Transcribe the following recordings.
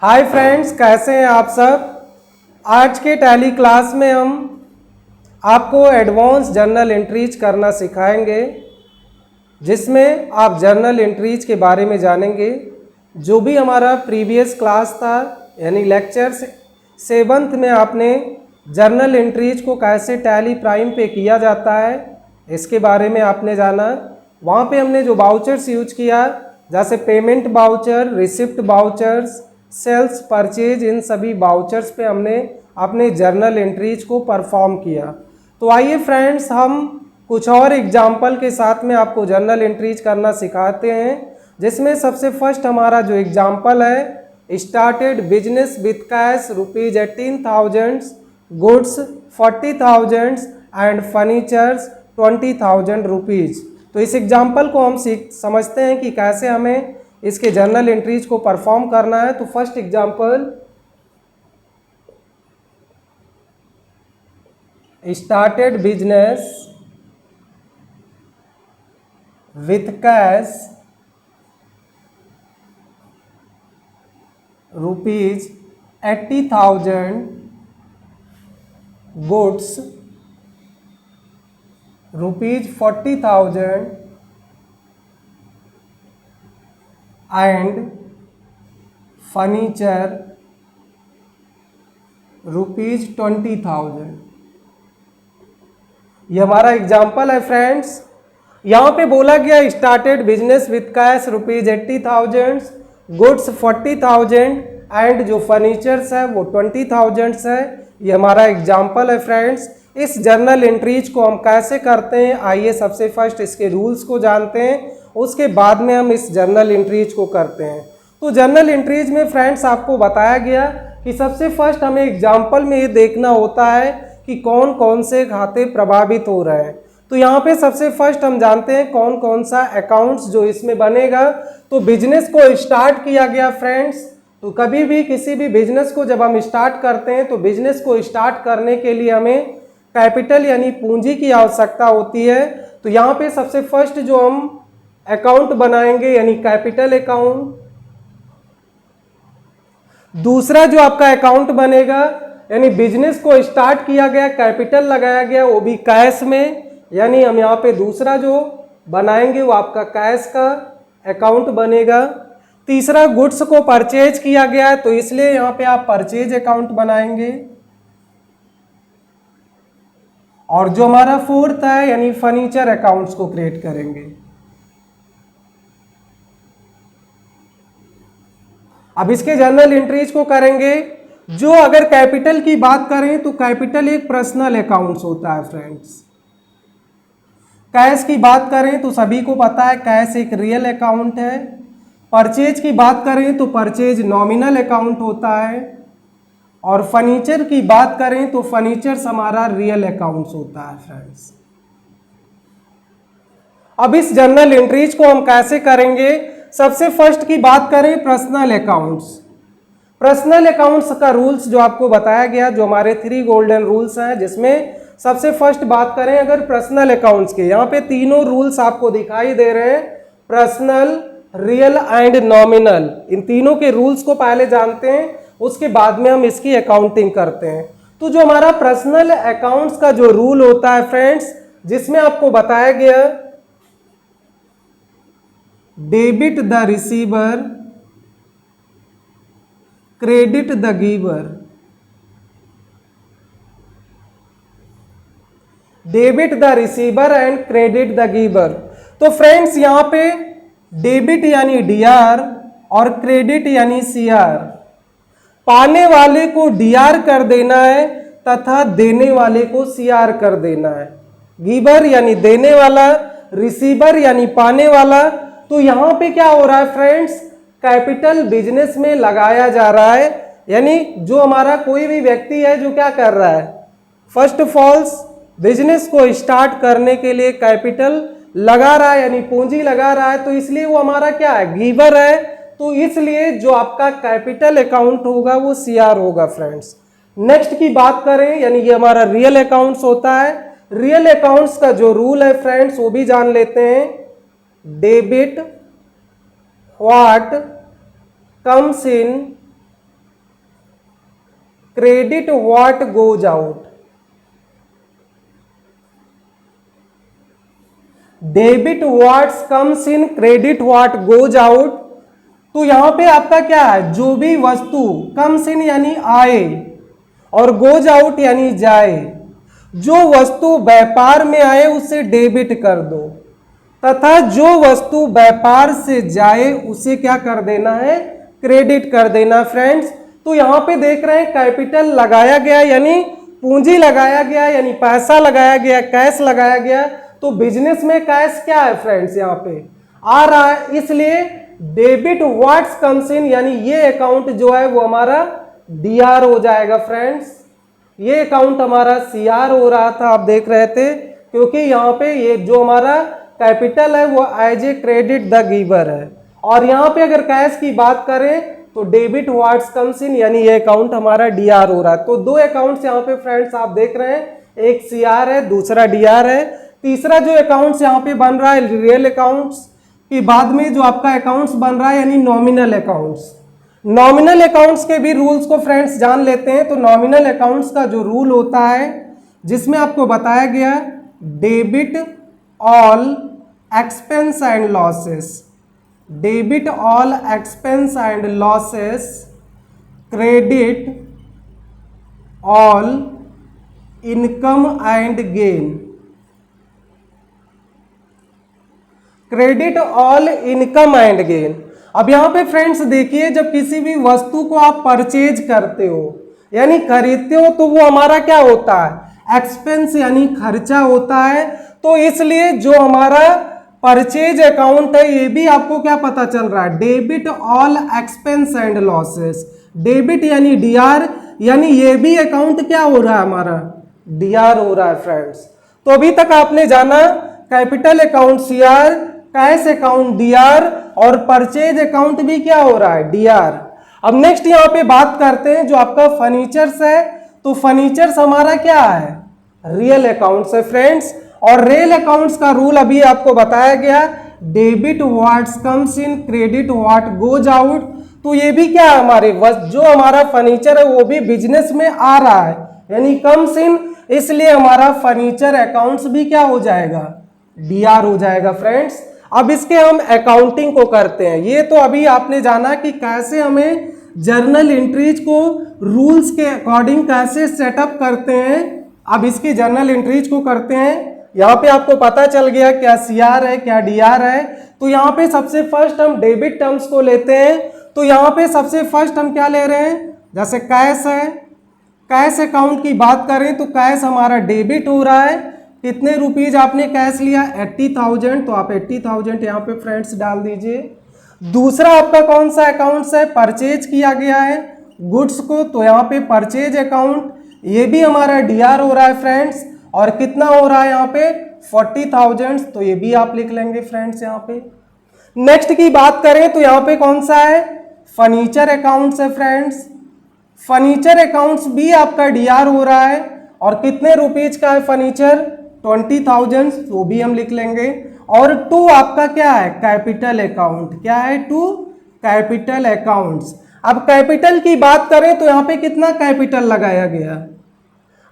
Hi friends, कैसे हैं आप सब। आज के टैली क्लास में हम आपको एडवांस जर्नल एंट्रीज करना सिखाएंगे, जिसमें आप जर्नल एंट्रीज के बारे में जानेंगे। जो भी हमारा प्रीवियस क्लास था यानी लेक्चर 7th में आपने जर्नल एंट्रीज को कैसे टैली प्राइम पे किया जाता है इसके बारे में आपने जाना। वहाँ पे हमने जो बाउचर्स यूज किया जैसे payment voucher, receipt vouchers, sales purchase, इन सभी बाउचर्स पे हमने अपने जर्नल एंट्रीज को परफॉर्म किया। तो आइए फ्रेंड्स, हम कुछ और एग्जाम्पल के साथ में आपको जर्नल एंट्रीज करना सिखाते हैं, जिसमें सबसे फर्स्ट हमारा जो एग्जाम्पल है, started business with cash ₹18,000, goods 40,000 and furnitures 20,000 rupees. तो इस एग्जाम्पल को हम समझते हैं कि कैसे हमें इसके जर्नल एंट्रीज को परफॉर्म करना है। तो first example, started business with cash ₹80,000, goods ₹40,000 and furniture ₹20,000। ये हमारा एग्जाम्पल है फ्रेंड्स। यहाँ पे बोला गया started business with cash ₹80,000, goods 40,000 and जो फर्नीचर्स है वो 20,000 है। ये हमारा एग्जाम्पल है फ्रेंड्स। इस जर्नल एंट्रीज को हम कैसे करते हैं, आइए सबसे फर्स्ट इसके रूल्स को जानते हैं, उसके बाद में हम इस जर्नल एंट्रीज को करते हैं। तो जर्नल एंट्रीज में फ्रेंड्स आपको बताया गया कि सबसे फर्स्ट हमें एग्जाम्पल में ये देखना होता है कि कौन कौन से खाते प्रभावित हो रहे हैं। तो यहाँ पे सबसे फर्स्ट हम जानते हैं कौन कौन सा अकाउंट्स जो इसमें बनेगा। तो बिजनेस को स्टार्ट किया गया फ्रेंड्स। तो कभी भी किसी भी बिजनेस को जब हम स्टार्ट करते हैं तो बिजनेस को स्टार्ट करने के लिए हमें कैपिटल यानी पूंजी की आवश्यकता होती है। तो यहाँ पे सबसे फर्स्ट जो हम अकाउंट बनाएंगे यानी कैपिटल अकाउंट। दूसरा जो आपका अकाउंट बनेगा यानी बिजनेस को स्टार्ट किया गया, कैपिटल लगाया गया, वो भी कैश में, यानी हम यहाँ पे दूसरा जो बनाएंगे वो आपका कैश का अकाउंट बनेगा। तीसरा गुड्स को परचेज किया गया है तो इसलिए यहाँ पे आप परचेज अकाउंट बनाएंगे। और जो हमारा फोर्थ है यानी फर्नीचर अकाउंट्स को क्रिएट करेंगे। अब इसके जर्नल एंट्रीज को करेंगे। जो अगर कैपिटल की बात करें तो कैपिटल एक पर्सनल अकाउंट्स होता है फ्रेंड्स। कैश की बात करें तो सभी को पता है कैश एक रियल अकाउंट है। परचेज की बात करें तो परचेज नॉमिनल अकाउंट होता है। और फर्नीचर की बात करें तो फर्नीचर्स हमारा रियल अकाउंट्स होता है फ्रेंड्स। अब इस जर्नल एंट्रीज को हम कैसे करेंगे, सबसे फर्स्ट की बात करें पर्सनल अकाउंट्स। पर्सनल अकाउंट्स का रूल्स जो आपको बताया गया, जो हमारे 3 गोल्डन रूल्स हैं, जिसमें सबसे फर्स्ट बात करें अगर पर्सनल अकाउंट्स के, यहाँ पे तीनों रूल्स आपको दिखाई दे रहे हैं, पर्सनल, रियल एंड नॉमिनल। इन तीनों के रूल्स को पहले जानते हैं, उसके बाद में हम इसकी अकाउंटिंग करते हैं। तो जो हमारा पर्सनल अकाउंट्स का जो रूल होता है फ्रेंड्स, जिसमें आपको बताया गया debit the receiver, credit the giver. Debit the receiver and credit the giver. तो फ्रेंड्स यहाँ पे डेबिट यानी डीआर और क्रेडिट यानी सीआर। पाने वाले को डीआर कर देना है तथा देने वाले को सीआर कर देना है। गिवर यानी देने वाला, रिसीवर यानी पाने वाला। तो यहाँ पे क्या हो रहा है फ्रेंड्स, कैपिटल बिजनेस में लगाया जा रहा है, यानी जो हमारा कोई भी व्यक्ति है जो क्या कर रहा है, फर्स्ट ऑफ ऑल बिजनेस को स्टार्ट करने के लिए कैपिटल लगा रहा है यानी पूंजी लगा रहा है, तो इसलिए वो हमारा क्या है, गिवर है। तो इसलिए जो आपका कैपिटल अकाउंट होगा वो सीआर होगा फ्रेंड्स। नेक्स्ट की बात करें यानी ये हमारा रियल अकाउंट्स होता है। रियल अकाउंट्स का जो रूल है फ्रेंड्स वो भी जान लेते हैं। Debit what comes in credit what goes out, debit what's comes in, credit what goes out. तो यहां पे आपका क्या है, जो भी वस्तु कम्स इन यानी आए और गोज आउट यानी जाए, जो वस्तु व्यापार में आए उसे डेबिट कर दो, तथा जो वस्तु व्यापार से जाए उसे क्या कर देना है, क्रेडिट कर देना फ्रेंड्स। तो यहां पे देख रहे हैं कैपिटल लगाया गया यानी पूंजी लगाया गया यानी पैसा लगाया गया, कैश लगाया गया। तो बिजनेस में कैश क्या है फ्रेंड्स, यहाँ पे आ रहा है, इसलिए डेबिट व्हाट्स कम्स इन यानी ये अकाउंट जो है वो हमारा डीआर हो जाएगा फ्रेंड्स। ये अकाउंट हमारा सीआर हो रहा था, आप देख रहे थे, क्योंकि यहाँ पे ये जो हमारा कैपिटल है वो as a credit the giver है। और यहाँ पे अगर कैश की बात करें तो डेबिट व्हाट्स कम्स इन यानी ये अकाउंट हमारा डीआर हो रहा है। तो दो अकाउंट्स यहाँ पे फ्रेंड्स आप देख रहे हैं, एक सीआर है दूसरा डीआर है। तीसरा जो अकाउंट्स यहाँ पे बन रहा है रियल अकाउंट्स की बाद में जो आपका अकाउंट्स बन रहा है यानी नॉमिनल अकाउंट्स। नॉमिनल अकाउंट्स के भी रूल्स को फ्रेंड्स जान लेते हैं। तो नॉमिनल अकाउंट्स का जो रूल होता है जिसमें आपको बताया गया debit all expense and losses, debit all expense and losses, credit all income and gain, credit all income and gain. अब यहां पे फ्रेंड्स देखिए, जब किसी भी वस्तु को आप परचेज करते हो यानी खरीदते हो तो वो हमारा क्या होता है, एक्सपेंस यानी खर्चा होता है। तो इसलिए जो हमारा परचेज अकाउंट है ये भी आपको क्या पता चल रहा है, debit all expense and losses, debit यानी डीआर, यानी ये भी अकाउंट क्या हो रहा है हमारा, डीआर हो रहा है फ्रेंड्स। तो अभी तक आपने जाना capital account CR, cash account DR और परचेज अकाउंट भी क्या हो रहा है, डीआर। अब नेक्स्ट यहाँ पे बात करते हैं जो आपका फर्नीचर्स है। तो फर्नीचर्स हमारा क्या है, रियल अकाउंट्स है फ्रेंड्स। और रियल अकाउंट्स का रूल अभी आपको बताया गया, debit what's comes in, credit what goes out. तो ये भी क्या है हमारे जो हमारा फर्नीचर है वो भी बिजनेस में आ रहा है यानी कम्स इन, इसलिए हमारा फर्नीचर अकाउंट्स भी क्या हो जाएगा, डीआर हो जाएगा फ्रेंड्स। अब इसके हम अकाउंटिंग को करते हैं। ये तो अभी आपने जाना कि कैसे हमें जर्नल एंट्रीज को रूल्स के अकॉर्डिंग कैसे सेटअप करते हैं। अब इसकी जर्नल एंट्रीज को करते हैं। यहाँ पे आपको पता चल गया क्या सीआर है क्या डीआर है। तो यहाँ पे सबसे फर्स्ट हम डेबिट टर्म्स को लेते हैं। तो यहाँ पे सबसे फर्स्ट हम क्या ले रहे हैं, जैसे कैश है, कैश अकाउंट की बात करें तो कैश हमारा डेबिट हो रहा है। कितने रुपीज आपने कैश लिया, 80,000, तो आप 80,000 यहाँ पे फ्रेंड्स डाल दीजिए। दूसरा आपका कौन सा अकाउंट्स है, परचेज किया गया है गुड्स को, तो यहाँ पे परचेज अकाउंट, ये भी हमारा डीआर हो रहा है फ्रेंड्स। और कितना हो रहा है यहाँ पे 40,000, तो ये भी आप लिख लेंगे फ्रेंड्स यहाँ पे। नेक्स्ट की बात करें तो यहाँ पे कौन सा है, फर्नीचर अकाउंट्स है फ्रेंड्स। फर्नीचर अकाउंट्स भी आपका डीआर हो रहा है। और कितने रुपीज का है फर्नीचर, 20,000, तो भी हम लिख लेंगे। और टू आपका क्या है, कैपिटल अकाउंट, क्या है, टू कैपिटल अकाउंट्स। अब कैपिटल की बात करें तो यहाँ पे कितना कैपिटल लगाया गया,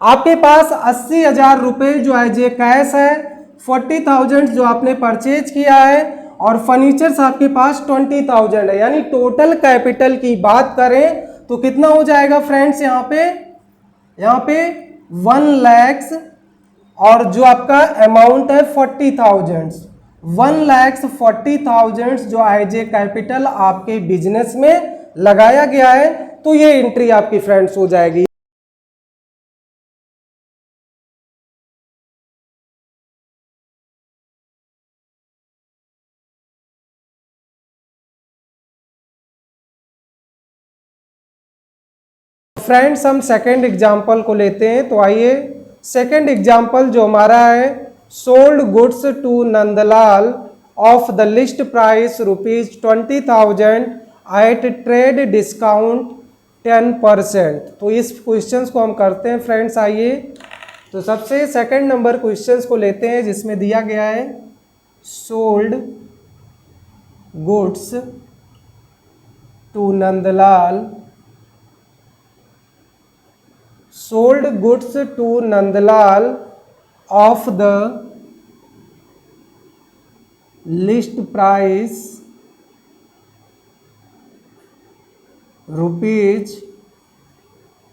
आपके पास 80,000 रुपए जो है जे कैश है, 40,000 जो आपने परचेज किया है और फर्नीचर्स आपके पास 20,000 है। यानी टोटल कैपिटल की बात करें तो कितना हो जाएगा फ्रेंड्स, यहाँ पे 1 लाख और जो आपका अमाउंट है 40,000, 1,40,000 जो एज ए कैपिटल आपके बिजनेस में लगाया गया है। तो ये एंट्री आपकी फ्रेंड्स हो जाएगी। फ्रेंड्स हम सेकंड एग्जांपल को लेते हैं। तो आइए सेकंड एग्जांपल जो हमारा है, sold goods to Nandlal of the list price ₹20,000 at trade discount 10%। तो इस क्वेश्चंस को हम करते हैं फ्रेंड्स। आइए तो सबसे सेकंड नंबर क्वेश्चंस को लेते हैं जिसमें दिया गया है sold goods to Nandlal sold goods to Nandlal of the list price rupees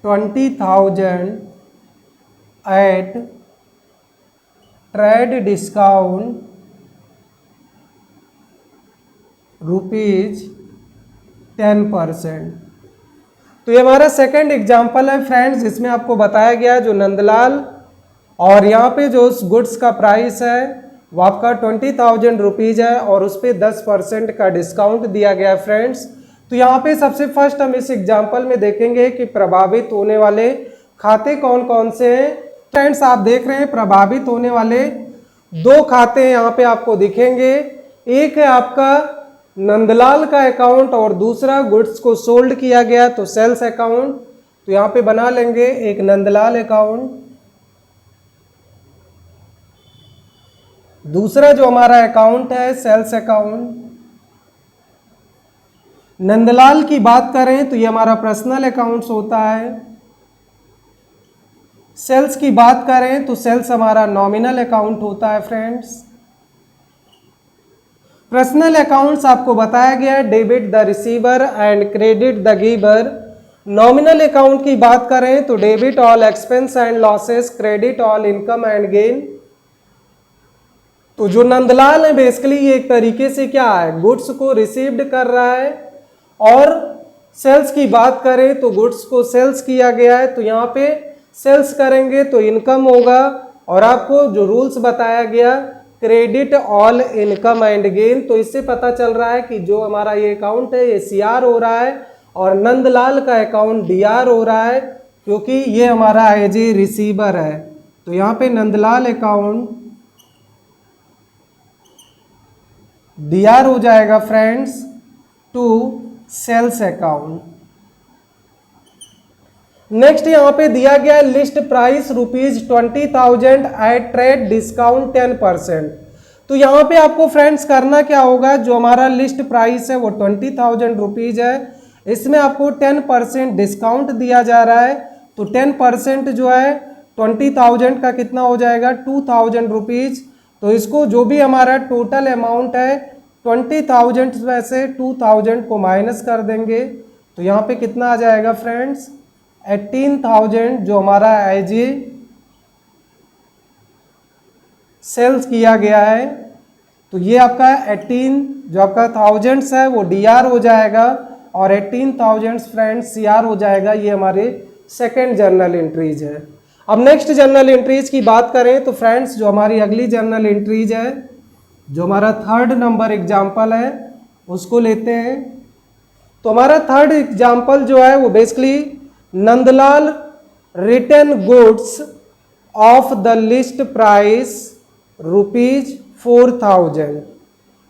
20,000 at trade discount rupees 10%। तो ये हमारा सेकंड एग्जाम्पल है फ्रेंड्स, जिसमें आपको बताया गया जो नंदलाल और यहाँ पे जो उस गुड्स का प्राइस है वो आपका 20,000 रुपीज़ है और उस पर 10% का डिस्काउंट दिया गया है फ्रेंड्स। तो यहाँ पे सबसे फर्स्ट हम इस एग्जाम्पल में देखेंगे कि प्रभावित होने वाले खाते कौन कौन से हैं। फ्रेंड्स आप देख रहे हैं प्रभावित होने वाले दो खाते यहाँ पे आपको दिखेंगे। एक है आपका नंदलाल का अकाउंट और दूसरा गुड्स को सोल्ड किया गया तो सेल्स अकाउंट। तो यहाँ पे बना लेंगे एक नंदलाल अकाउंट, दूसरा जो हमारा अकाउंट है सेल्स अकाउंट। नंदलाल की बात करें तो ये हमारा पर्सनल अकाउंट्स होता है। सेल्स की बात करें तो सेल्स हमारा नॉमिनल अकाउंट होता है फ्रेंड्स। पर्सनल अकाउंट्स आपको बताया गया है debit the receiver and credit the giver. Nominal account की बात करें तो debit all expense and losses, credit all income and gain. तो जो नंदलाल है बेसिकली ये एक तरीके से क्या है, गुड्स को रिसीव्ड कर रहा है। और सेल्स की बात करें तो गुड्स को सेल्स किया गया है तो यहाँ पे सेल्स करेंगे तो इनकम होगा। और आपको जो रूल्स बताया गया credit all income and gain, तो इससे पता चल रहा है कि जो हमारा ये अकाउंट है ये सीआर हो रहा है और नंदलाल का अकाउंट डीआर हो रहा है क्योंकि ये हमारा एज ए रिसीवर है। तो यहाँ पे नंदलाल अकाउंट डीआर हो जाएगा friends to sales account. Next यहाँ पे दिया गया list price rupees 20,000 at trade discount 10%। तो यहाँ पे आपको फ्रेंड्स करना क्या होगा, जो हमारा लिस्ट प्राइस है वो 20,000 रुपीज है, इसमें आपको 10% डिस्काउंट दिया जा रहा है। तो 10% जो है 20,000 का कितना हो जाएगा 2,000 रुपीज। तो इसको जो भी हमारा टोटल अमाउंट है 20,000 में से 2,000 को माइनस कर देंगे तो यहाँ पे कितना आ जाएगा फ्रेंड्स 18,000 जो हमारा एज ए सेल्स किया गया है। तो ये आपका 18 जो आपका थाउजेंड्स है वो डीआर हो जाएगा और 18,000 फ्रेंड्स सीआर हो जाएगा। ये हमारे सेकेंड जर्नल एंट्रीज है। अब नेक्स्ट जर्नल एंट्रीज की बात करें तो फ्रेंड्स जो हमारी अगली जर्नल एंट्रीज है, जो हमारा थर्ड नंबर एग्जाम्पल है उसको लेते हैं। तो हमारा थर्ड एग्जाम्पल जो है वो basically Nandlal return goods of the list price rupees 4,000।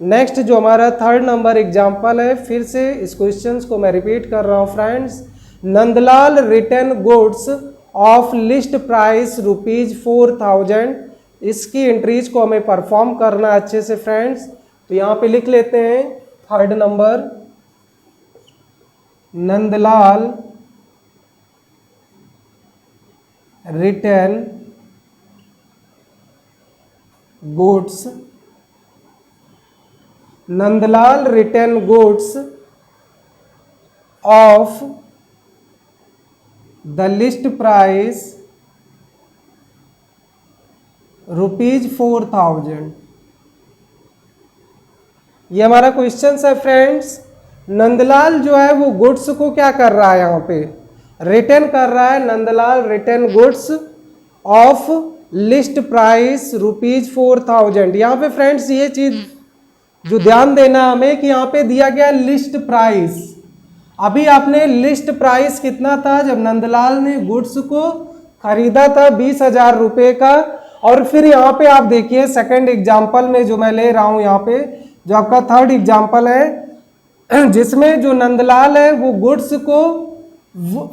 Next जो हमारा थर्ड नंबर एग्जाम्पल है, फिर से इस क्वेश्चन को मैं रिपीट कर रहा हूँ friends. Nandlal return goods of list price rupees 4,000। इसकी एंट्रीज को हमें परफॉर्म करना अच्छे से फ्रेंड्स। तो यहाँ पे लिख लेते हैं third number, Nandlal return goods, Nandlal return goods of the list price rupees 4,000। ये हमारा क्वेश्चन है फ्रेंड्स। नंदलाल जो है वो गुड्स को क्या कर रहा है, यहाँ पे रिटर्न कर रहा है। Nandlal return goods of list price rupees 4,000। यहाँ पे फ्रेंड्स ये चीज जो ध्यान देना हमें कि यहाँ पे दिया गया लिस्ट प्राइस। अभी आपने लिस्ट प्राइस कितना था जब नंदलाल ने गुड्स को खरीदा था 20,000 रुपये का। और फिर यहाँ पे आप देखिए सेकंड एग्जाम्पल में जो मैं ले रहा हूँ, यहाँ पे जो आपका थर्ड एग्जाम्पल है जिसमें जो नंदलाल है वो गुड्स को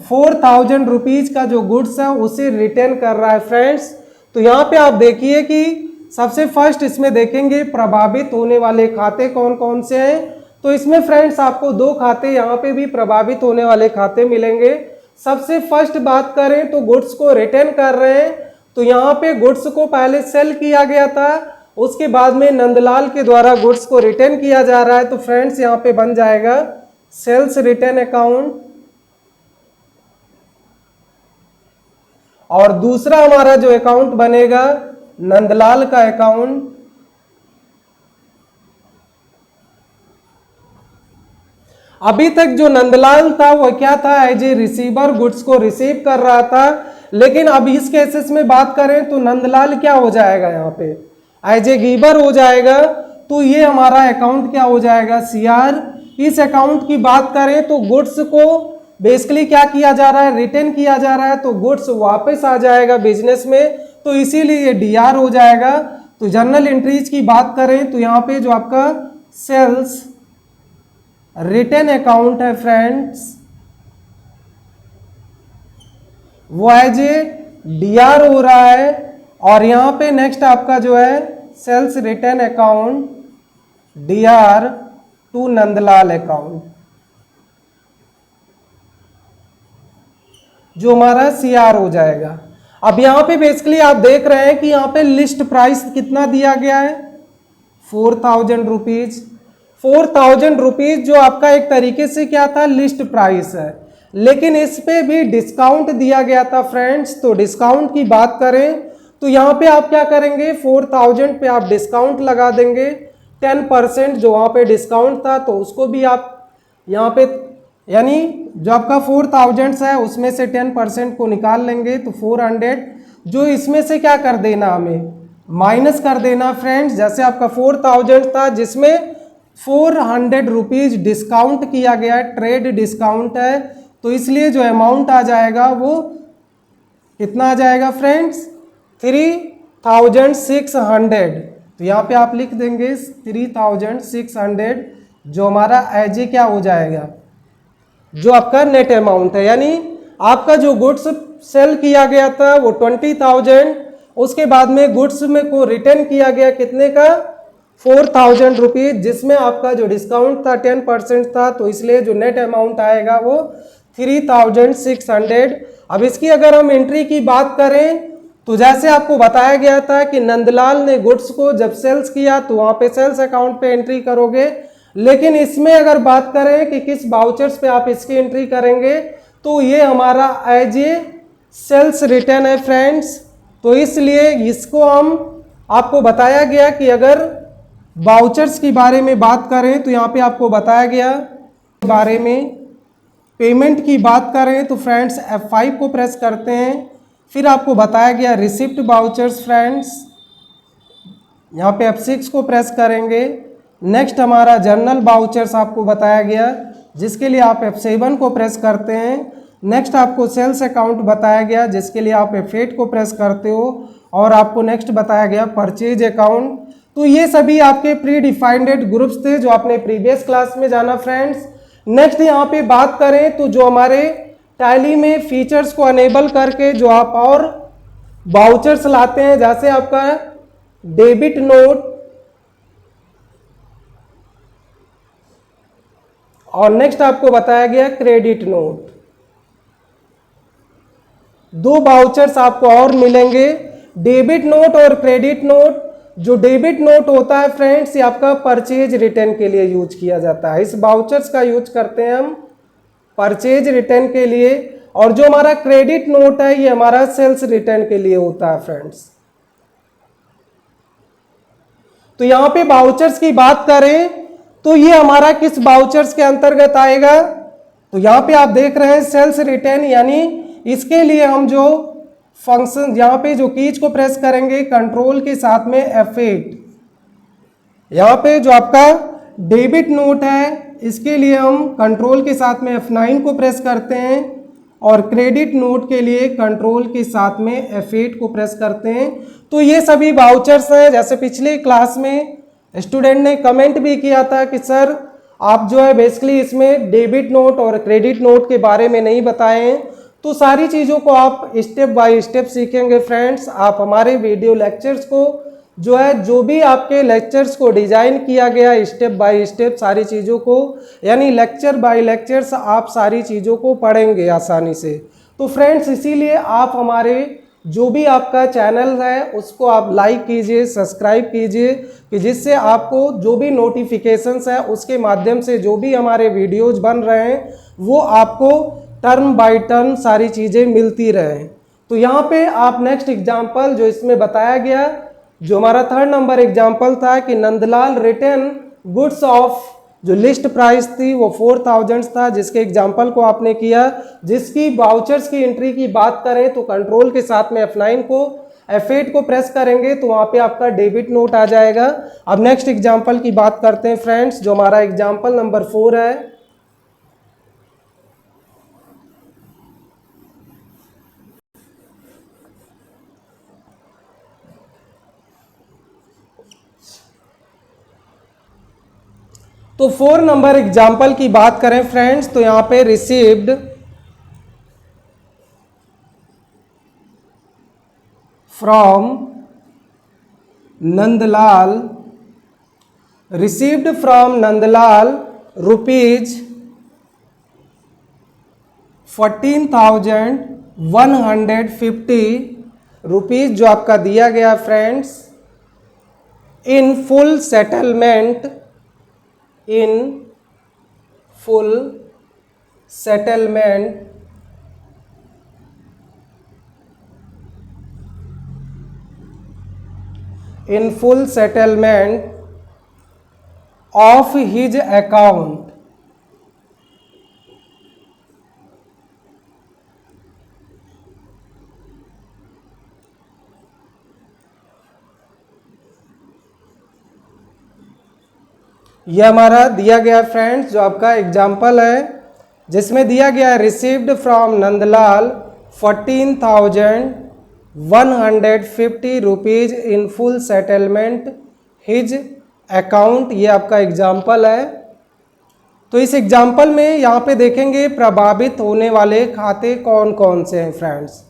4,000 रुपीज का जो गुड्स है उसे रिटर्न कर रहा है फ्रेंड्स। तो यहाँ पे आप देखिए कि सबसे फर्स्ट इसमें देखेंगे प्रभावित होने वाले खाते कौन कौन से हैं। तो इसमें फ्रेंड्स आपको दो खाते यहाँ पे भी प्रभावित होने वाले खाते मिलेंगे। सबसे फर्स्ट बात करें तो गुड्स को रिटर्न कर रहे हैं, तो यहाँ पे गुड्स को पहले सेल किया गया था, उसके बाद में नंदलाल के द्वारा गुड्स को रिटर्न किया जा रहा है। तो फ्रेंड्स यहाँ पे बन जाएगा सेल्स रिटर्न अकाउंट। और दूसरा हमारा जो अकाउंट बनेगा नंदलाल का अकाउंट। अभी तक जो नंदलाल था वो क्या था, एज ए रिसीवर गुड्स को रिसीव कर रहा था, लेकिन अब इस केसेस में बात करें तो नंदलाल क्या हो जाएगा, यहाँ पे एज ए गिवर हो जाएगा। तो ये हमारा अकाउंट क्या हो जाएगा, सीआर। इस अकाउंट की बात करें तो गुड्स को बेसिकली क्या किया जा रहा है, रिटर्न किया जा रहा है, तो गुड्स वापस आ जाएगा बिजनेस में, तो इसीलिए ये डीआर हो जाएगा। तो जर्नल एंट्रीज की बात करें तो यहाँ पे जो आपका सेल्स रिटर्न अकाउंट है फ्रेंड्स, वो एज ए डीआर हो रहा है। और यहाँ पे नेक्स्ट आपका जो है sales return account DR to Nandlal account, जो हमारा सीआर हो जाएगा। अब यहाँ पे बेसिकली आप देख रहे हैं कि यहाँ पे लिस्ट प्राइस कितना दिया गया है, 4000 रुपीज। 4000 रुपीज जो आपका एक तरीके से क्या था, लिस्ट प्राइस है, लेकिन इस पे भी डिस्काउंट दिया गया था फ्रेंड्स। तो डिस्काउंट की बात करें तो यहाँ पे आप क्या करेंगे, 4000 पे आप डिस्काउंट लगा देंगे 10%, जो वहाँ पे डिस्काउंट था तो उसको भी आप यहाँ पे, यानी जो आपका 4000 है उसमें से 10% को निकाल लेंगे, तो 400 जो इसमें से क्या कर देना, हमें माइनस कर देना फ्रेंड्स। जैसे आपका 4000 था जिसमें 400 रुपीज डिस्काउंट किया गया है, ट्रेड डिस्काउंट है, तो इसलिए जो अमाउंट आ जाएगा वो कितना आ जाएगा फ्रेंड्स, 3600। तो यहाँ पे आप लिख देंगे 3600, जो हमारा एज ए क्या हो जाएगा, जो आपका नेट अमाउंट है। यानी आपका जो गुड्स सेल किया गया था वो 20,000, उसके बाद में गुड्स में को रिटर्न किया गया कितने का, 4000 रुपीज, जिसमें आपका जो डिस्काउंट था 10% था, तो इसलिए जो नेट अमाउंट आएगा वो 3600। अब इसकी अगर हम एंट्री की बात करें तो जैसे आपको बताया गया था कि नंदलाल ने गुड्स को जब सेल्स किया तो वहां पे सेल्स अकाउंट पे एंट्री करोगे, लेकिन इसमें अगर बात करें कि किस वाउचर्स पे आप इसकी एंट्री करेंगे, तो ये हमारा एज ए सेल्स रिटर्न है फ्रेंड्स। तो इसलिए इसको हम आपको बताया गया कि अगर वाउचर्स के बारे में बात करें तो यहाँ पे आपको बताया गया बारे में। पेमेंट की बात करें तो फ्रेंड्स F5 को प्रेस करते हैं, फिर आपको बताया गया रिसिप्ट वाउचर्स फ्रेंड्स, यहाँ पे F6 को प्रेस करेंगे। नेक्स्ट हमारा जर्नल वाउचर्स आपको बताया गया, जिसके लिए आप F7 को प्रेस करते हैं। नेक्स्ट आपको सेल्स अकाउंट बताया गया, जिसके लिए आप F8 को प्रेस करते हो, और आपको नेक्स्ट बताया गया परचेज अकाउंट। तो ये सभी आपके प्री डिफाइंड ग्रुप्स थे जो आपने प्रीवियस क्लास में जाना फ्रेंड्स। नेक्स्ट यहाँ पे बात करें तो जो हमारे टैली में फीचर्स को अनेबल करके जो आप और वाउचर्स लाते हैं, जैसे आपका डेबिट नोट और नेक्स्ट आपको बताया गया क्रेडिट नोट, दो वाउचर्स आपको और मिलेंगे, डेबिट नोट और क्रेडिट नोट। जो डेबिट नोट होता है फ्रेंड्स, ये आपका परचेज रिटर्न के लिए यूज किया जाता है, इस वाउचर्स का यूज करते हैं हम परचेज रिटर्न के लिए। और जो हमारा क्रेडिट नोट है ये हमारा सेल्स रिटर्न के लिए होता है फ्रेंड्स। तो यहां पे वाउचर्स की बात करें तो ये हमारा किस वाउचर्स के अंतर्गत आएगा, तो यहां पे आप देख रहे हैं सेल्स रिटर्न, यानी इसके लिए हम जो फंक्शन यहाँ पे जो कीज को प्रेस करेंगे कंट्रोल के साथ में F8, यहाँ पे जो आपका डेबिट नोट है इसके लिए हम कंट्रोल के साथ में F9 को प्रेस करते हैं, और क्रेडिट नोट के लिए कंट्रोल के साथ में F8 को प्रेस करते हैं। तो ये सभी वाउचर्स हैं। जैसे पिछले क्लास में स्टूडेंट ने कमेंट भी किया था कि सर आप जो है बेसिकली इसमें डेबिट नोट और क्रेडिट नोट के बारे में नहीं बताए हैं, तो सारी चीज़ों को आप स्टेप बाय स्टेप सीखेंगे फ्रेंड्स। आप हमारे वीडियो लेक्चर्स को जो है जो भी आपके लेक्चर्स को डिजाइन किया गया स्टेप बाय स्टेप सारी चीज़ों को, यानी लेक्चर बाय लेक्चर्स आप सारी चीज़ों को पढ़ेंगे आसानी से। तो फ्रेंड्स इसीलिए आप हमारे जो भी आपका चैनल है उसको आप लाइक कीजिए, सब्सक्राइब कीजिए, कि जिससे आपको जो भी नोटिफिकेशंस है उसके माध्यम से जो भी हमारे वीडियोज बन रहे हैं वो आपको टर्म बाय टर्म सारी चीज़ें मिलती रहें। तो यहाँ पे आप नेक्स्ट एग्जाम्पल जो इसमें बताया गया, जो हमारा 3rd नंबर एग्जाम्पल था कि नंदलाल रिटर्न गुड्स ऑफ, जो लिस्ट प्राइस थी वो 4000 था, जिसके एग्जाम्पल को आपने किया। जिसकी वाउचर्स की एंट्री की बात करें तो कंट्रोल के साथ में F9 को F8 को प्रेस करेंगे तो वहाँ पे आपका डेबिट नोट आ जाएगा। अब नेक्स्ट एग्जाम्पल की बात करते हैं फ्रेंड्स, जो हमारा एग्जाम्पल नंबर 4 है। तो 4 नंबर एग्जाम्पल की बात करें फ्रेंड्स तो यहां पे received from Nandlal, received from Nandlal rupees 14,150 rupees जो आपका दिया गया friends in full settlement, in full settlement in full settlement of his account, यह हमारा दिया गया फ्रेंड्स जो आपका एग्जाम्पल है, जिसमें दिया गया received from Nandlal 14,150 rupees in full settlement his account, ये आपका एग्जाम्पल है। तो इस एग्जाम्पल में यहाँ पे देखेंगे प्रभावित होने वाले खाते कौन कौन से हैं फ्रेंड्स।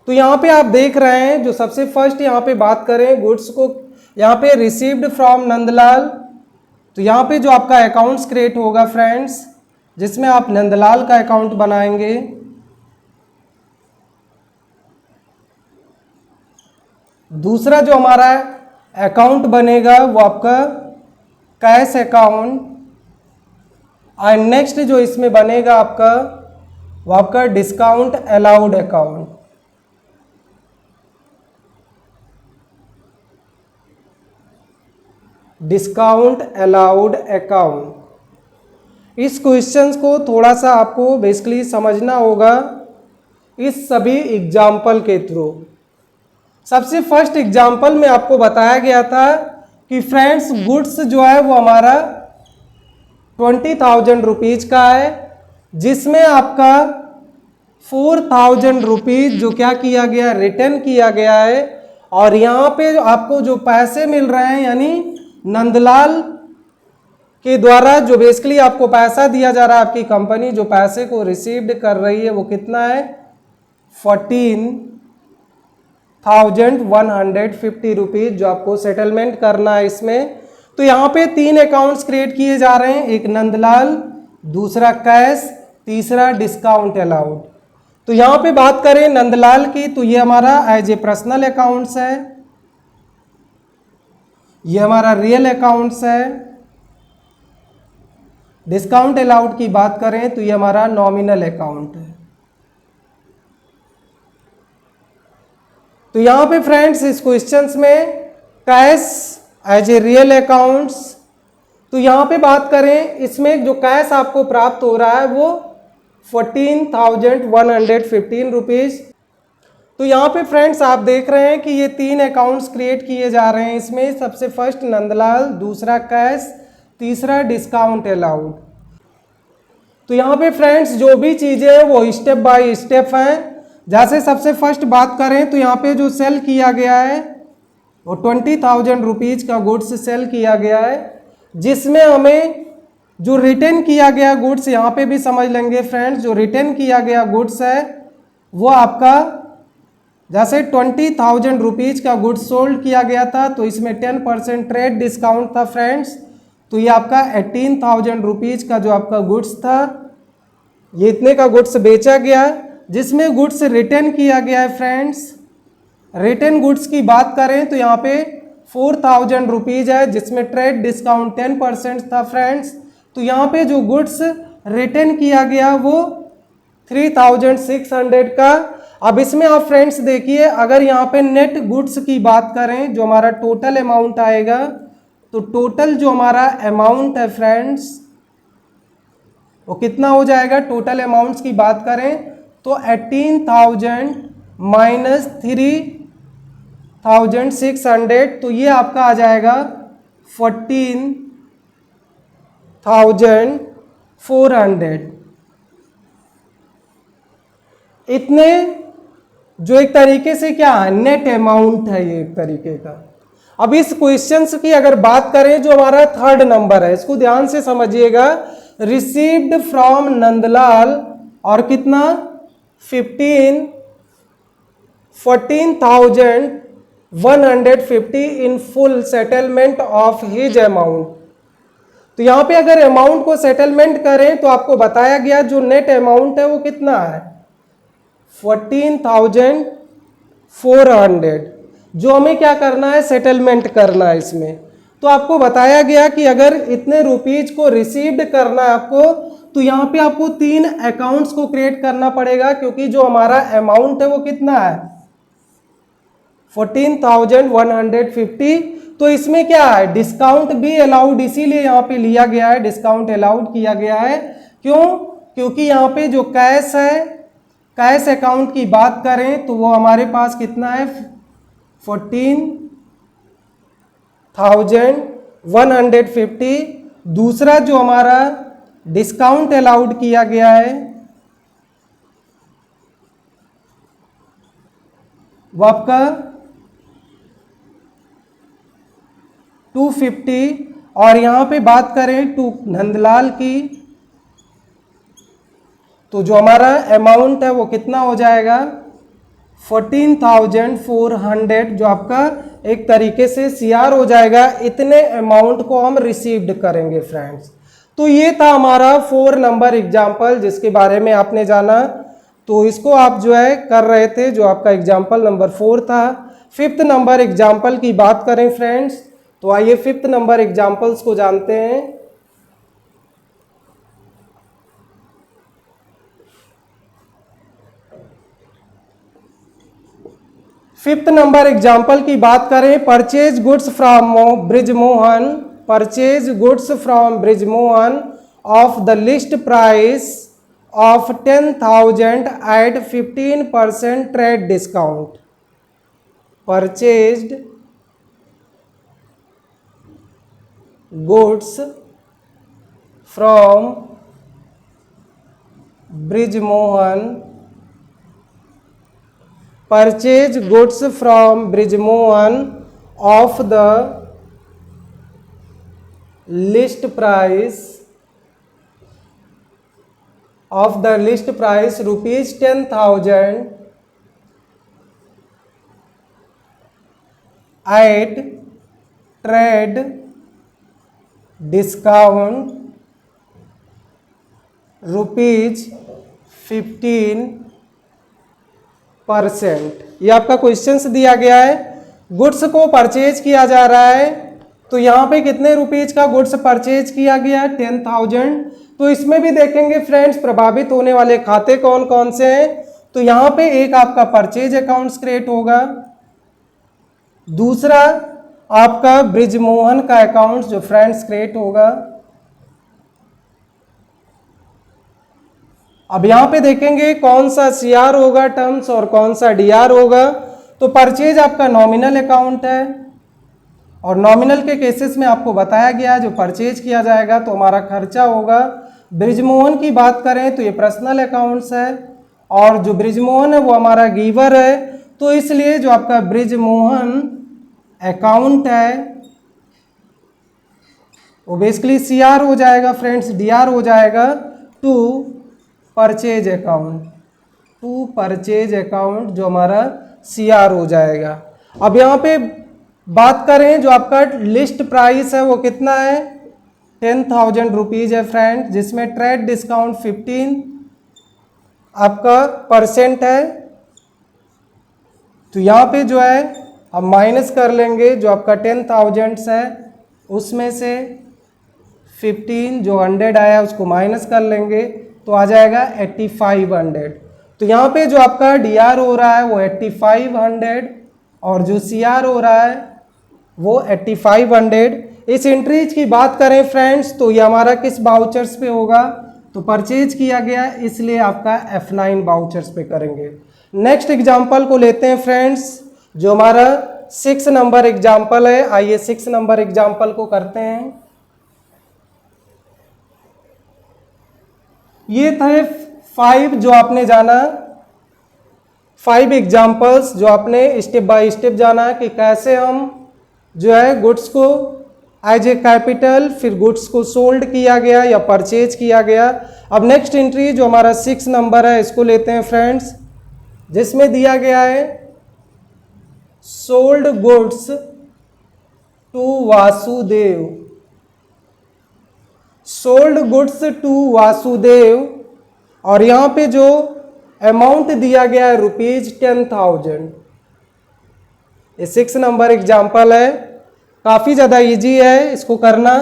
तो यहाँ पे आप देख रहे हैं जो सबसे फर्स्ट यहाँ पे बात करें गुड्स को, यहाँ पे रिसीव्ड फ्रॉम नंदलाल, तो यहाँ पे जो आपका अकाउंट्स क्रिएट होगा फ्रेंड्स, जिसमें आप नंदलाल का अकाउंट बनाएंगे। दूसरा जो हमारा अकाउंट बनेगा वो आपका कैश अकाउंट, और नेक्स्ट जो इसमें बनेगा आपका वो आपका discount allowed account. Discount allowed account, इस क्वेश्चंस को थोड़ा सा आपको बेसिकली समझना होगा इस सभी एग्जाम्पल के थ्रू। सबसे फर्स्ट एग्जाम्पल में आपको बताया गया था कि फ्रेंड्स गुड्स जो है वो हमारा 20,000 रुपीज का है, जिसमें आपका 4,000 रुपीज जो क्या किया गया, रिटर्न किया गया है। और यहाँ पे आपको जो पैसे मिल रहे हैं यानी नंदलाल के द्वारा जो बेसिकली आपको पैसा दिया जा रहा है, आपकी कंपनी जो पैसे को रिसीव्ड कर रही है वो कितना है 14,150 रुपीज जो आपको सेटलमेंट करना है इसमें। तो यहाँ पे 3 अकाउंट्स क्रिएट किए जा रहे हैं, एक नंदलाल, दूसरा कैश, तीसरा डिस्काउंट अलाउड। तो यहाँ पे बात करें नंदलाल की तो ये हमारा एज ए पर्सनल अकाउंट्स है, ये हमारा रियल अकाउंट्स है। डिस्काउंट अलाउड की बात करें तो ये हमारा नॉमिनल अकाउंट है। तो यहां पे फ्रेंड्स इस क्वेश्चंस में cash as a real accounts, तो यहां पे बात करें इसमें जो कैश आपको प्राप्त हो रहा है वो 14,115 रुपीज। तो यहाँ पे फ्रेंड्स आप देख रहे हैं कि ये 3 अकाउंट्स क्रिएट किए जा रहे हैं इसमें। सबसे फर्स्ट नंदलाल, दूसरा कैश, तीसरा डिस्काउंट अलाउड। तो यहाँ पे फ्रेंड्स जो भी चीज़ें हैं वो स्टेप बाय स्टेप हैं। जैसे सबसे फर्स्ट बात करें तो यहाँ पे जो सेल किया गया है वो 20,000 रुपीज का गुड्स सेल किया गया है, जिसमें हमें जो रिटर्न किया गया गुड्स, यहाँ पे भी समझ लेंगे फ्रेंड्स, जो रिटर्न किया गया गुड्स है वो आपका जैसे 20,000 रुपीज़ का गुड्स सोल्ड किया गया था तो इसमें 10% ट्रेड डिस्काउंट था फ्रेंड्स। तो ये आपका 18,000 रुपीज़ का जो आपका गुड्स था, ये इतने का गुड्स बेचा गया, जिसमें गुड्स रिटर्न किया गया है फ्रेंड्स। रिटर्न गुड्स की बात करें तो यहाँ पे 4,000 रुपीज़ है, जिसमें ट्रेड डिस्काउंट 10% था फ्रेंड्स। तो यहाँ पे जो गुड्स रिटर्न किया गया वो 3,600 का। अब इसमें आप फ्रेंड्स देखिए, अगर यहाँ पे नेट गुड्स की बात करें, जो हमारा टोटल अमाउंट आएगा, तो टोटल जो हमारा अमाउंट है फ्रेंड्स वो कितना हो जाएगा। टोटल अमाउंट्स की बात करें तो 18,000 माइनस 3,600, तो ये आपका आ जाएगा 14,400। इतने जो एक तरीके से क्या है, नेट अमाउंट है ये एक तरीके का। अब इस क्वेश्चंस की अगर बात करें, जो हमारा थर्ड नंबर है, इसको ध्यान से समझिएगा। रिसीव्ड फ्रॉम नंदलाल और कितना 14,150 in full settlement of his amount. तो यहां पे अगर अमाउंट को सेटलमेंट करें तो आपको बताया गया जो नेट अमाउंट है वो कितना है 14,400, जो हमें क्या करना है, सेटलमेंट करना है इसमें। तो आपको बताया गया कि अगर इतने रुपीज को रिसीव्ड करना है आपको, तो यहाँ पे आपको 3 अकाउंट्स को क्रिएट करना पड़ेगा, क्योंकि जो हमारा अमाउंट है वो कितना है 14,150। तो इसमें क्या है, डिस्काउंट भी अलाउड, इसीलिए यहाँ पे लिया गया है, डिस्काउंट अलाउड किया गया है। क्यों? क्योंकि यहाँ पे जो कैश है, कैश अकाउंट की बात करें तो वो हमारे पास कितना है 14,150। दूसरा जो हमारा डिस्काउंट अलाउड किया गया है वो आपका 250। और यहां पे बात करें टू नंदलाल की, तो जो हमारा अमाउंट है वो कितना हो जाएगा 14,400, जो आपका एक तरीके से सीआर हो जाएगा। इतने अमाउंट को हम रिसीव्ड करेंगे फ्रेंड्स। तो ये था हमारा 4 नंबर एग्जाम्पल जिसके बारे में आपने जाना। तो इसको आप जो है कर रहे थे, जो आपका एग्जाम्पल नंबर 4 था। 5th नंबर एग्जाम्पल की बात करें फ्रेंड्स, तो आइए 5th नंबर एग्जाम्पल्स को जानते हैं। फिफ्थ नंबर एग्जाम्पल की बात करें, purchase goods from Brijmohan, purchase goods from Brijmohan of the list price of 10,000 at 15% trade discount. Purchased goods from Brijmohan, purchase goods from Brijmohan of the list price rupees 10,000 at trade discount rupees 15%। ये आपका questions दिया गया है। Goods को purchase किया जा रहा है, तो यहाँ पे कितने रुपीज का गुड्स परचेज किया गया 10,000। तो इसमें भी देखेंगे फ्रेंड्स प्रभावित होने वाले खाते कौन कौन से हैं। तो यहाँ पे एक आपका परचेज अकाउंट्स क्रिएट होगा, दूसरा आपका ब्रिजमोहन का अकाउंट जो फ्रेंड्स क्रिएट होगा। अब यहां पे देखेंगे कौन सा सीआर होगा टर्म्स और कौन सा डीआर होगा। तो परचेज आपका नॉमिनल अकाउंट है, और नॉमिनल के केसेस में आपको बताया गया जो परचेज किया जाएगा तो हमारा खर्चा होगा। ब्रिजमोहन की बात करें तो ये पर्सनल अकाउंट्स है, और जो ब्रिजमोहन है वो हमारा गिवर है, तो इसलिए जो आपका ब्रिजमोहन अकाउंट है वो बेसिकली सीआर हो जाएगा फ्रेंड्स, डीआर हो जाएगा टू परचेज अकाउंट, जो हमारा CR हो जाएगा। अब यहाँ पे बात करें जो आपका लिस्ट प्राइस है वो कितना है, 10,000 रुपीज़ है फ्रेंड, जिसमें ट्रेड डिस्काउंट 15 आपका % है। तो यहाँ पे जो है हम माइनस कर लेंगे, जो आपका 10,000 है उसमें से 15 जो 100 आया उसको माइनस कर लेंगे तो आ जाएगा 8500। तो यहाँ पे जो आपका DR हो रहा है वो 8500 और जो CR हो रहा है वो 8500। इस एंट्रीज की बात करें फ्रेंड्स तो ये हमारा किस वाउचर्स पे होगा, तो परचेज किया गया इसलिए आपका F9 वाउचर्स पे करेंगे। नेक्स्ट एग्जांपल को लेते हैं फ्रेंड्स, जो हमारा 6 नंबर एग्जांपल है। आइए 6 नंबर एग्जांपल को करते हैं। ये थे 5 जो आपने जाना, 5 एग्जांपल्स जो आपने स्टेप बाय स्टेप जाना कि कैसे हम जो है गुड्स को एज ए कैपिटल, फिर गुड्स को सोल्ड किया गया या परचेज किया गया। अब नेक्स्ट एंट्री जो हमारा 6 नंबर है इसको लेते हैं फ्रेंड्स, जिसमें दिया गया है sold goods to Vasudev, sold goods to Vasudev, और यहां पे जो अमाउंट दिया गया है ₹10,000। ये 6 नंबर एग्जाम्पल है, काफ़ी ज़्यादा इजी है इसको करना।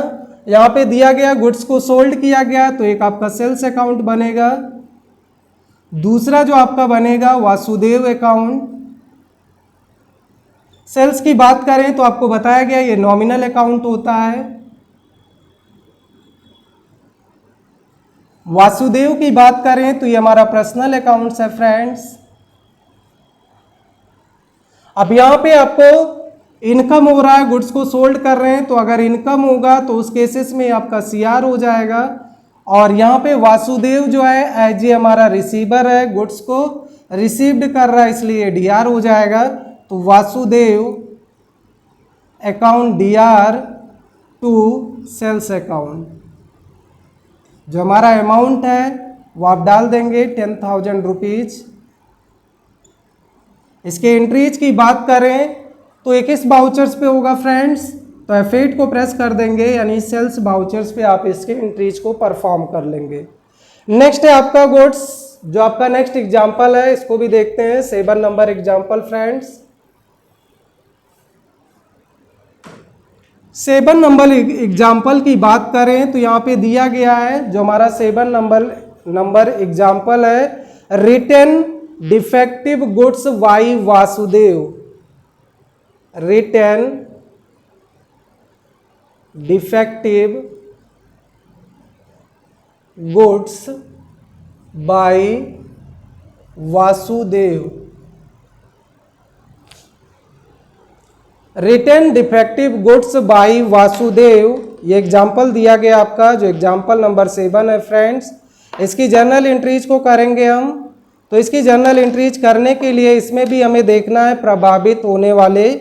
यहाँ पे दिया गया गुड्स को सोल्ड किया गया तो एक आपका सेल्स अकाउंट बनेगा, दूसरा जो आपका बनेगा वासुदेव अकाउंट। सेल्स की बात करें तो आपको बताया गया ये नॉमिनल अकाउंट होता है। वासुदेव की बात करें तो ये हमारा पर्सनल अकाउंट्स है फ्रेंड्स। अब यहाँ पे आपको इनकम हो रहा है, गुड्स को सोल्ड कर रहे हैं, तो अगर इनकम होगा तो उस केसेस में आपका CR हो जाएगा। और यहाँ पे वासुदेव जो है एज ए हमारा रिसीवर है, गुड्स को रिसीव्ड कर रहा है इसलिए DR हो जाएगा। तो Vasudev account DR to sales account, जो हमारा अमाउंट है वो आप डाल देंगे 10,000 रुपीज। इसके एंट्रीज की बात करें तो ये किस बाउचर्स पे होगा फ्रेंड्स, तो F8 को प्रेस कर देंगे, यानी सेल्स बाउचर्स पे आप इसके एंट्रीज को परफॉर्म कर लेंगे। नेक्स्ट है आपका गुड्स, जो आपका नेक्स्ट एग्जांपल है इसको भी देखते हैं, 7 number example friends. 7 number example की बात करें तो यहाँ पे दिया गया है जो हमारा 7 नंबर एग्जाम्पल है, return defective goods by Vasudev, return defective goods by Vasudev, return defective goods by Vasudev. ये एग्जाम्पल दिया गया आपका, जो एग्जाम्पल नंबर 7 है फ्रेंड्स। इसकी जर्नल एंट्रीज को करेंगे हम, तो इसकी जर्नल एंट्रीज करने के लिए इसमें भी हमें देखना है प्रभावित होने वाले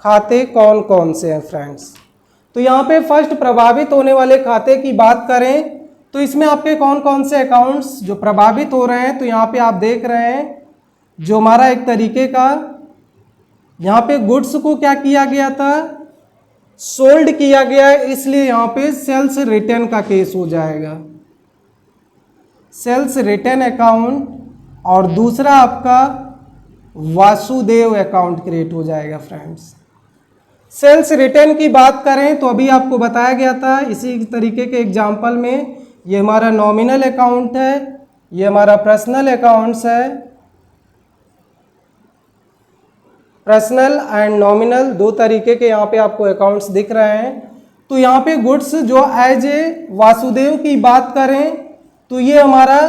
खाते कौन कौन से हैं फ्रेंड्स। तो यहाँ पे फर्स्ट प्रभावित होने वाले खाते की बात करें तो इसमें आपके कौन कौन से अकाउंट्स जो प्रभावित हो रहे हैं, तो यहाँ पे आप देख रहे हैं जो हमारा एक तरीके का यहाँ पे गुड्स को क्या किया गया था, सोल्ड किया गया है, इसलिए यहाँ पे सेल्स रिटर्न का केस हो जाएगा, सेल्स रिटर्न अकाउंट। और दूसरा आपका वासुदेव अकाउंट क्रिएट हो जाएगा फ्रेंड्स। सेल्स रिटर्न की बात करें तो अभी आपको बताया गया था इसी तरीके के एग्जाम्पल में, ये हमारा नॉमिनल अकाउंट है, ये हमारा पर्सनल अकाउंट्स है। पर्सनल एंड नॉमिनल दो तरीके के यहाँ पे आपको अकाउंट्स दिख रहे हैं। तो यहाँ पे गुड्स जो एज ए वासुदेव की बात करें तो ये हमारा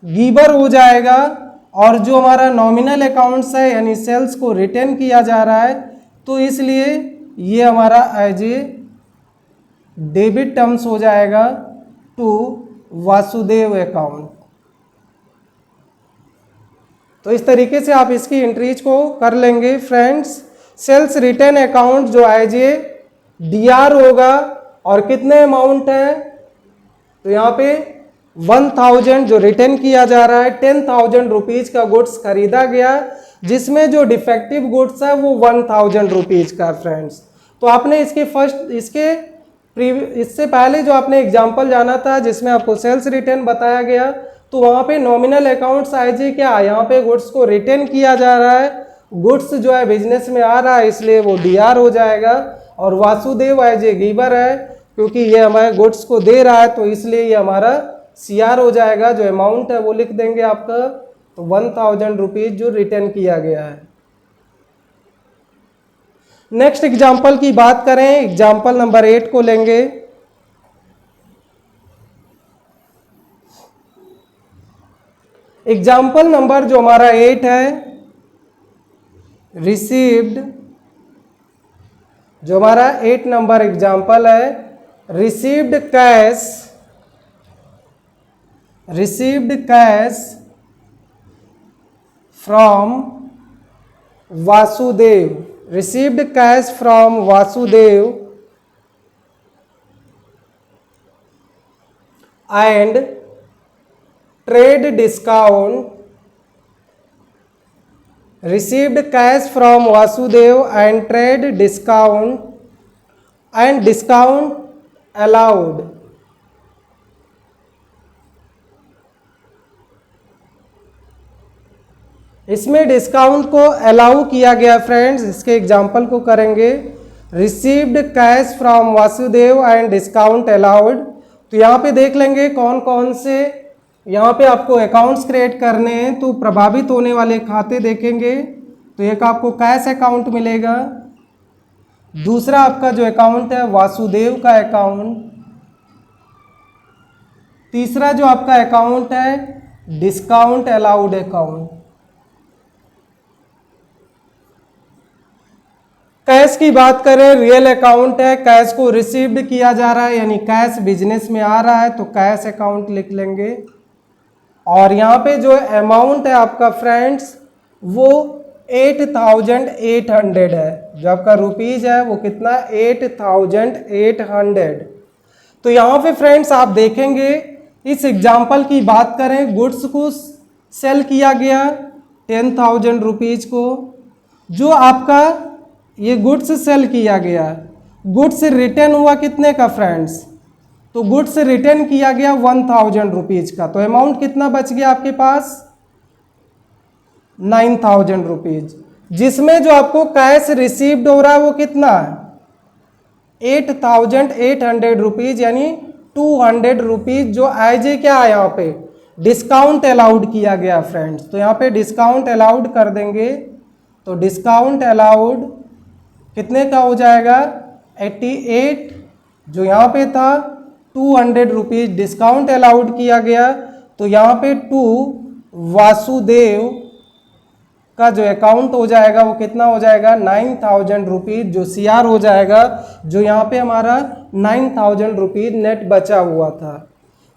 गिवर हो जाएगा, और जो हमारा नॉमिनल अकाउंट्स है यानी सेल्स को रिटर्न किया जा रहा है तो इसलिए ये हमारा एज ए डेबिट टर्म्स हो जाएगा टू वासुदेव अकाउंट। तो इस तरीके से आप इसकी एंट्रीज को कर लेंगे फ्रेंड्स। सेल्स रिटर्न अकाउंट जो एज ए DR होगा, और कितने अमाउंट है तो यहाँ पे 1000 जो रिटर्न किया जा रहा है, 10,000 रुपीज का गुड्स खरीदा गया, जिसमें जो डिफेक्टिव गुड्स है वो 1000 रुपीज़ का फ्रेंड्स। तो आपने इससे पहले जो आपने एग्जाम्पल जाना था जिसमें आपको सेल्स रिटर्न बताया गया, तो वहाँ पे नॉमिनल अकाउंट्स आईजे क्या, यहाँ पे गुड्स को रिटर्न किया जा रहा है, गुड्स जो है बिजनेस में आ रहा है इसलिए वो डीआर हो जाएगा। और वासुदेव एज ए गिवर है क्योंकि ये हमारे गुड्स को दे रहा है तो इसलिए ये हमारा सीआर हो जाएगा। जो अमाउंट है वो लिख देंगे आपका, तो 1000 रुपीज़ जो रिटर्न किया गया है। नेक्स्ट एग्जाम्पल की बात करें, एग्जाम्पल नंबर 8 को लेंगे। एग्जाम्पल नंबर जो हमारा 8 है, रिसीव्ड, जो हमारा 8 नंबर एग्जाम्पल है, received cash from Vasudev, received cash from Vasudev and trade discount, received cash from Vasudev and trade discount and discount allowed। इसमें डिस्काउंट को अलाउ किया गया फ्रेंड्स। इसके एग्जाम्पल को करेंगे, received cash from Vasudev and discount allowed. तो यहाँ पे देख लेंगे कौन कौन से यहाँ पे आपको अकाउंट्स क्रिएट करने हैं। तो प्रभावित होने वाले खाते देखेंगे तो एक आपको कैश अकाउंट मिलेगा, दूसरा आपका जो अकाउंट है वासुदेव का अकाउंट, तीसरा जो आपका अकाउंट है डिस्काउंट अलाउड अकाउंट। कैश की बात करें, रियल अकाउंट है, कैश को रिसीव्ड किया जा रहा है यानी कैश बिजनेस में आ रहा है तो कैश अकाउंट लिख लेंगे। और यहाँ पे जो अमाउंट है आपका फ्रेंड्स वो 8800 है, जो आपका रुपीज है वो कितना, 8800। तो यहाँ पे फ्रेंड्स आप देखेंगे इस एग्जाम्पल की बात करें, गुड्स को सेल किया गया 10,000 रुपीज को, जो आपका ये गुड्स सेल किया गया, गुड्स रिटर्न हुआ कितने का फ्रेंड्स, तो गुड्स रिटर्न किया गया 1000 रुपीज का। तो अमाउंट कितना बच गया आपके पास, 9000 रुपीज, जिसमें जो आपको कैश रिसीव्ड हो रहा है वो कितना है 8800 रुपीज, यानी 200 रुपीज जो एज ए क्या है यहाँ पे डिस्काउंट अलाउड किया गया फ्रेंड्स। तो यहाँ पे डिस्काउंट अलाउड कर देंगे, तो डिस्काउंट अलाउड कितने का हो जाएगा 88, जो यहाँ पे था 200 रुपीज डिस्काउंट अलाउड किया गया। तो यहाँ पे 2 वासुदेव का जो अकाउंट हो जाएगा वो कितना हो जाएगा 9000 रुपीज, जो सीआर हो जाएगा, जो यहाँ पे हमारा 9000 रुपीज नेट बचा हुआ था।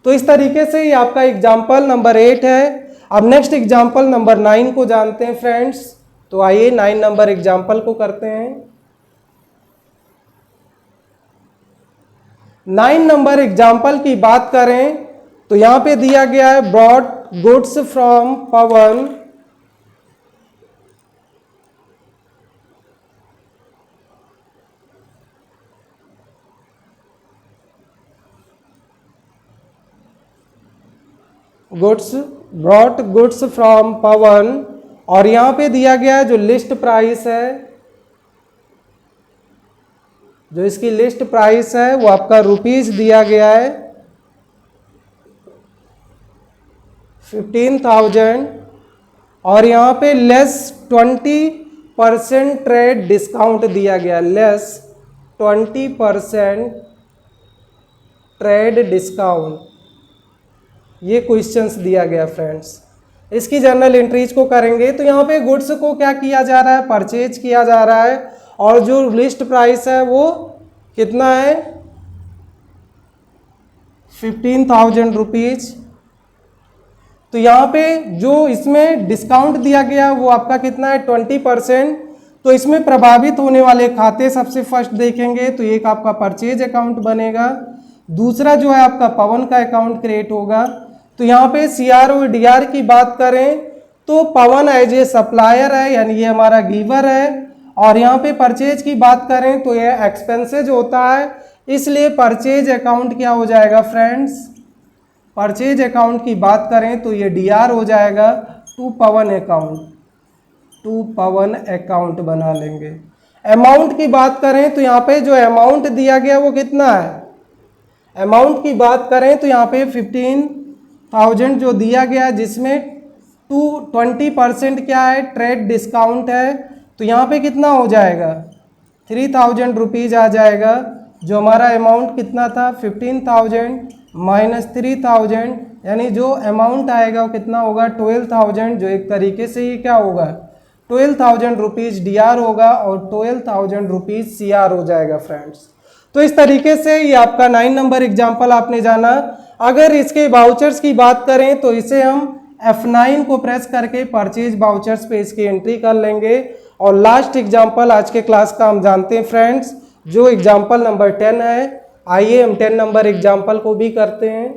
तो इस तरीके से ये आपका एग्जाम्पल नंबर 8 है। अब नेक्स्ट एग्जाम्पल नंबर 9 को जानते हैं फ्रेंड्स। तो आइए 9 नंबर एग्जाम्पल को करते हैं। 9 नंबर एग्जाम्पल की बात करें तो यहाँ पे दिया गया है brought goods from Pawan, brought goods from Pawan, और यहाँ पे दिया गया है जो लिस्ट प्राइस है, जो इसकी लिस्ट प्राइस है वो आपका रुपीज दिया गया है 15,000, और यहाँ पे लेस 20% ट्रेड डिस्काउंट दिया गया, लेस 20% ट्रेड डिस्काउंट, ये क्वेश्चंस दिया गया फ्रेंड्स। इसकी जर्नल एंट्रीज को करेंगे तो यहाँ पे गुड्स को क्या किया जा रहा है, परचेज किया जा रहा है, और जो लिस्ट प्राइस है वो कितना है 15,000 रुपीज। तो यहाँ पे जो इसमें डिस्काउंट दिया गया वो आपका कितना है 20%। तो इसमें प्रभावित होने वाले खाते सबसे फर्स्ट देखेंगे तो एक आपका परचेज अकाउंट बनेगा, दूसरा जो है आपका पवन का अकाउंट क्रिएट होगा। तो यहाँ पे सीआर और डीआर की बात करें तो पवन एज ए सप्लायर है, यानी ये हमारा गिवर है। और यहाँ पे परचेज की बात करें तो ये एक्सपेंसेज होता है, इसलिए परचेज अकाउंट क्या हो जाएगा फ्रेंड्स, परचेज अकाउंट की बात करें तो ये डीआर हो जाएगा to Pawan account, to Pawan account बना लेंगे। अमाउंट की बात करें तो यहाँ पे जो अमाउंट दिया गया वो कितना है, अमाउंट की बात करें तो यहाँ पे 15,000 जो दिया गया, जिसमें 20% क्या है, ट्रेड डिस्काउंट है। तो यहाँ पे कितना हो जाएगा, 3,000 रुपीज़ आ जाएगा। जो हमारा अमाउंट कितना था 15,000 माइनस 3,000, यानी जो अमाउंट आएगा वो कितना होगा 12,000, जो एक तरीके से ये क्या होगा 12,000 रुपीज़ डीआर होगा और 12,000 रुपीज़ सीआर हो जाएगा फ्रेंड्स। तो इस तरीके से ये आपका 9 नंबर एग्जाम्पल आपने जाना। अगर इसके वाउचर्स की बात करें तो इसे हम F9 को प्रेस करके परचेज वाउचर्स पे इसकी एंट्री कर लेंगे। और लास्ट एग्जाम्पल आज के क्लास का हम जानते हैं फ्रेंड्स, जो एग्जाम्पल नंबर 10 है। आइए हम 10 नंबर एग्जाम्पल को भी करते हैं।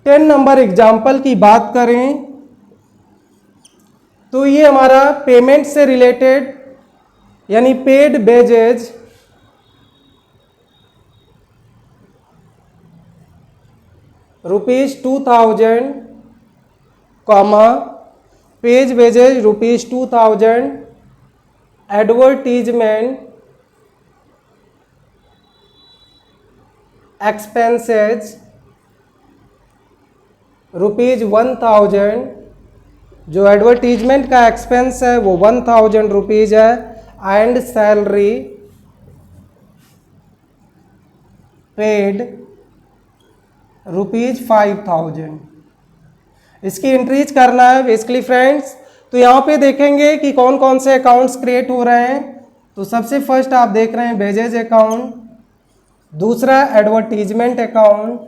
टेन नंबर एग्जाम्पल की बात करें तो ये हमारा पेमेंट से रिलेटेड, यानी paid wages ₹2,000, comma paid wages ₹2,000, advertisement expenses ₹1,000, जो एडवर्टीजमेंट का एक्सपेंस है वो 1,000 रुपीज़ है। And salary paid ₹5,000। इसकी इंक्रीज करना है बेसिकली फ्रेंड्स। तो यहाँ पे देखेंगे कि कौन कौन से अकाउंट्स क्रिएट हो रहे हैं। तो सबसे फर्स्ट आप देख रहे हैं वेजेज अकाउंट, दूसरा एडवर्टीजमेंट अकाउंट,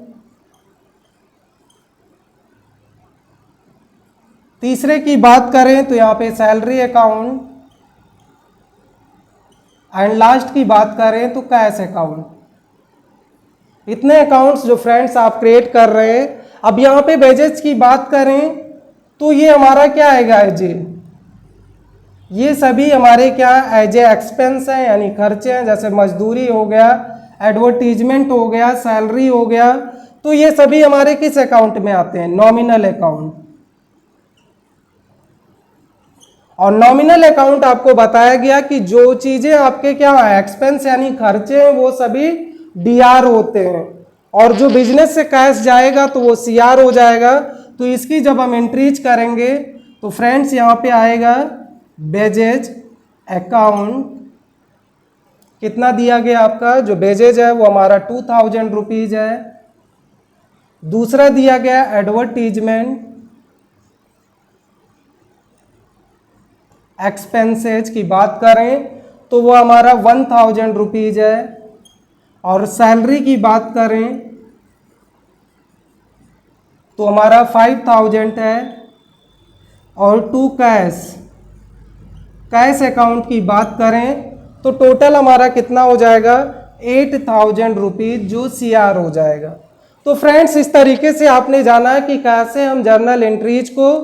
तीसरे की बात करें तो यहाँ पे सैलरी अकाउंट, एंड लास्ट की बात करें तो कैश अकाउंट। इतने अकाउंट्स जो फ्रेंड्स आप क्रिएट कर रहे हैं। अब यहाँ पे वेजेस की बात करें तो ये हमारा क्या आएगा, ये सभी हमारे क्या एज ए एक्सपेंस हैं, यानी खर्चे हैं। जैसे मजदूरी हो गया, एडवर्टीजमेंट हो गया, सैलरी हो गया। तो ये सभी हमारे किस अकाउंट में आते हैं, नॉमिनल अकाउंट। और नॉमिनल अकाउंट आपको बताया गया कि जो चीजें आपके क्या है एक्सपेंस यानी खर्चे हैं वो सभी डीआर होते हैं, और जो बिजनेस से कैश जाएगा तो वो सीआर हो जाएगा। तो इसकी जब हम एंट्रीज करेंगे तो फ्रेंड्स यहाँ पे आएगा वेजेज अकाउंट, कितना दिया गया आपका, जो वेजेज है वो हमारा 2,000 रुपीज़ है। दूसरा दिया गया एडवर्टीजमेंट एक्सपेंसेज की बात करें तो वो हमारा 1,000 रुपीज़ है। और सैलरी की बात करें तो हमारा 5,000 है। और टू कैश अकाउंट की बात करें तो टोटल हमारा कितना हो जाएगा 8,000 रुपीज़, जो सीआर हो जाएगा। तो फ्रेंड्स इस तरीके से आपने जाना कि कैसे हम जर्नल एंट्रीज को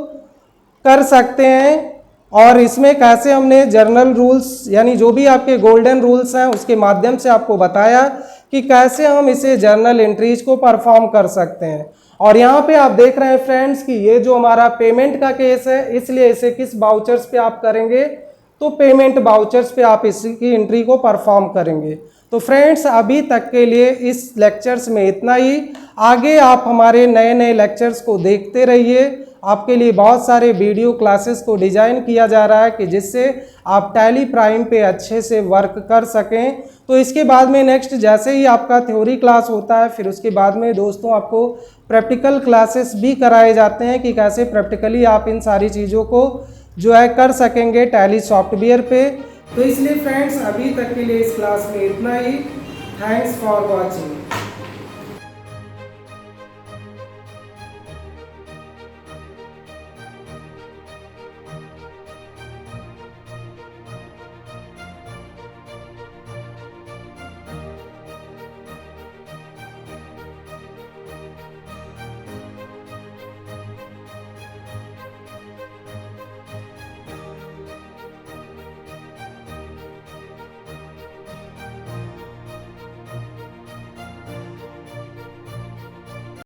कर सकते हैं, और इसमें कैसे हमने जर्नल रूल्स यानी जो भी आपके गोल्डन रूल्स हैं उसके माध्यम से आपको बताया कि कैसे हम इसे जर्नल एंट्रीज को परफॉर्म कर सकते हैं। और यहाँ पे आप देख रहे हैं फ्रेंड्स कि ये जो हमारा पेमेंट का केस है, इसलिए इसे किस वाउचर्स पे आप करेंगे, तो पेमेंट वाउचर्स पे आप इसकी एंट्री को परफॉर्म करेंगे। तो फ्रेंड्स अभी तक के लिए इस लेक्चर्स में इतना ही। आगे आप हमारे नए नए लेक्चर्स को देखते रहिए। आपके लिए बहुत सारे वीडियो क्लासेस को डिज़ाइन किया जा रहा है कि जिससे आप टैली प्राइम पे अच्छे से वर्क कर सकें। तो इसके बाद में नेक्स्ट जैसे ही आपका थ्योरी क्लास होता है, फिर उसके बाद में दोस्तों आपको प्रैक्टिकल क्लासेस भी कराए जाते हैं कि कैसे प्रैक्टिकली आप इन सारी चीज़ों को जो है कर सकेंगे टैली सॉफ्टवेयर पे। तो इसलिए फ्रेंड्स अभी तक के लिए इस क्लास में इतना ही। Thanks for watching.